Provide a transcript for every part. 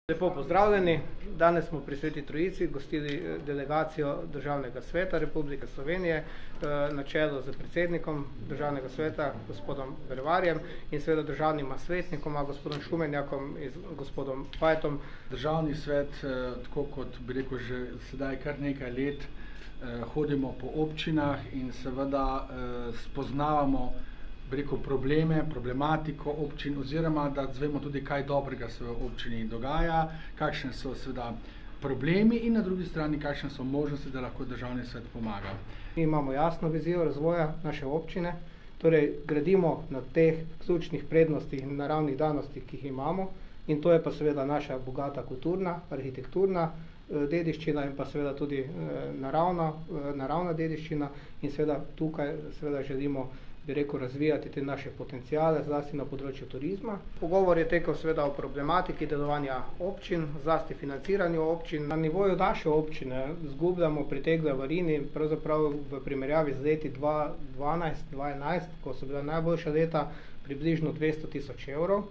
Lepo pozdravljeni. Danes smo pri Sveti Trojici gostili delegacijo Državnega sveta Republike Slovenije na čelu z predsednikom Državnega sveta, gospodom Brevarjem, in seveda državnima svetnikoma, gospodom Šumenjakom in gospodom Fajtom. Državni svet, tako kot bi rekel že sedaj kar nekaj let, hodimo po občinah in seveda spoznavamo probleme, problematiko občin, oziroma da zvemo tudi, kaj dobrega se v občini dogaja, kakšne so seveda problemi in na drugi strani, kakšne so možnosti, da lahko državni svet pomaga. Mi imamo jasno vizijo razvoja naše občine, torej gradimo na teh ključnih prednostih in naravnih danostih, ki jih imamo, in to je pa seveda naša bogata kulturna, arhitekturna dediščina in pa seveda tudi naravna dediščina, in seveda tukaj seveda želimo razvijati te naše potenciale, zlasti na področju turizma. Pogovor je tekel seveda o problematiki delovanja občin, zlasti financiranju občin. Na nivoju naše občine izgubljamo pri tej glavarini pravzaprav v primerjavi z leti 2012-2011, ko so bila najboljša leta, približno 200 000 evrov.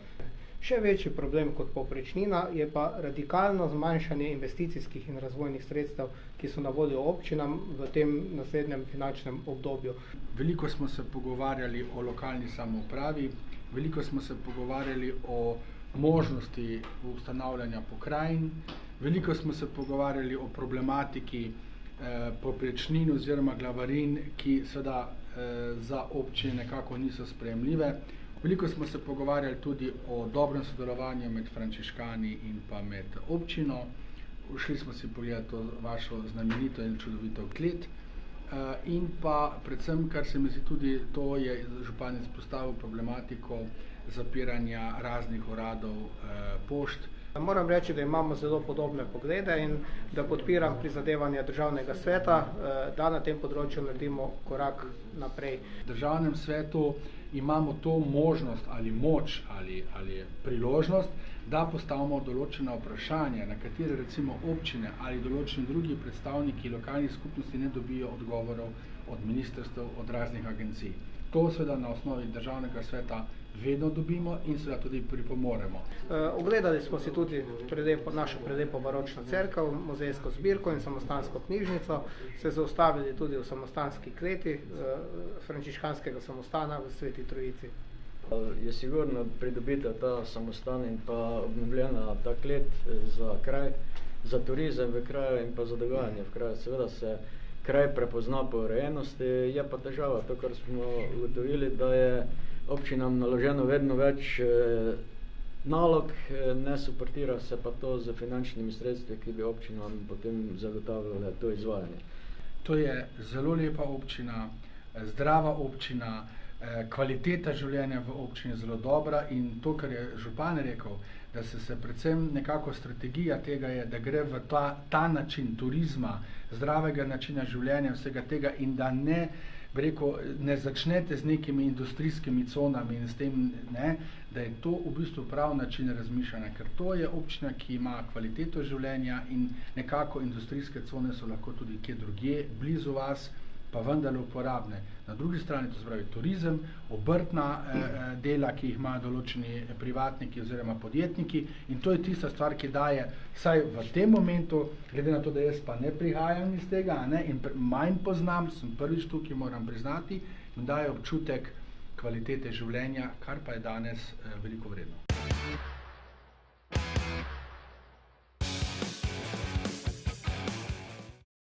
Še večji problem kot povprečnina je pa radikalno zmanjšanje investicijskih in razvojnih sredstev, ki so na voljo občinam v tem naslednjem finančnem obdobju. Veliko smo se pogovarjali o lokalni samoupravi, veliko smo se pogovarjali o možnosti ustanavljanja pokrajin, veliko smo se pogovarjali o problematiki povprečnin oziroma glavarin, ki seveda za občine nekako niso sprejemljive. Veliko smo se pogovarjali tudi o dobrem sodelovanju med frančiškani in pa med občino. Šli smo si pogledati to vašo znamenito in čudovito klet. In pa predvsem, kar se mi zdi tudi, to je župan izpostavil problematiko zapiranja raznih uradov, pošt. Moram reči, da imamo zelo podobne poglede in da podpiram prizadevanja Državnega sveta, da na tem področju naredimo korak naprej. V Državnem svetu imamo to možnost ali moč ali priložnost, da postavimo določena vprašanja, na katere recimo občine ali določeni drugi predstavniki lokalnih skupnosti ne dobijo odgovorov od ministrstev, od raznih agencij. To seveda na osnovi Državnega sveta vedno dobimo in seveda tudi pripomoremo. Ogledali smo si tudi našo prelepo baročno cerkev, muzejsko zbirko in samostansko knjižnico, se zaustavili tudi v samostanski kleti frančiškanskega samostana v Sveti Trojici. Je sigurno pridobitev ta samostan in pa obnovljena ta klet za kraj, za turizem v kraju in pa za dogajanje v kraju. Seveda se kraj prepozna po urejenosti, je pa težava to, kar smo ugotovili, da je občinam naloženo vedno več nalog, ne suportira se pa to z finančnimi sredstvi, ki bi občinam potem zagotavljale to izvajanje. To je zelo lepa občina, zdrava občina, kvaliteta življenja v občini zelo dobra in to, kar je župan rekel, da se predvsem nekako strategija tega je, da gre v ta način turizma, zdravega načina življenja, vsega tega in da ne začnete z nekimi industrijskimi conami in s tem, da je to v bistvu prav način razmišljanja, ker to je občina, ki ima kvaliteto življenja in nekako industrijske cone so lahko tudi kje drugje, blizu vas, pa vendarle uporabne. Na drugi strani, to se pravi turizem, obrtna dela, ki jih imajo določeni privatniki oziroma podjetniki, in to je tista stvar, ki daje, vsaj v tem momentu, glede na to, da jaz pa ne prihajam iz tega, in manj poznam, sem prvič tukaj, moram priznati, in daje občutek kvalitete življenja, kar pa je danes veliko vredno.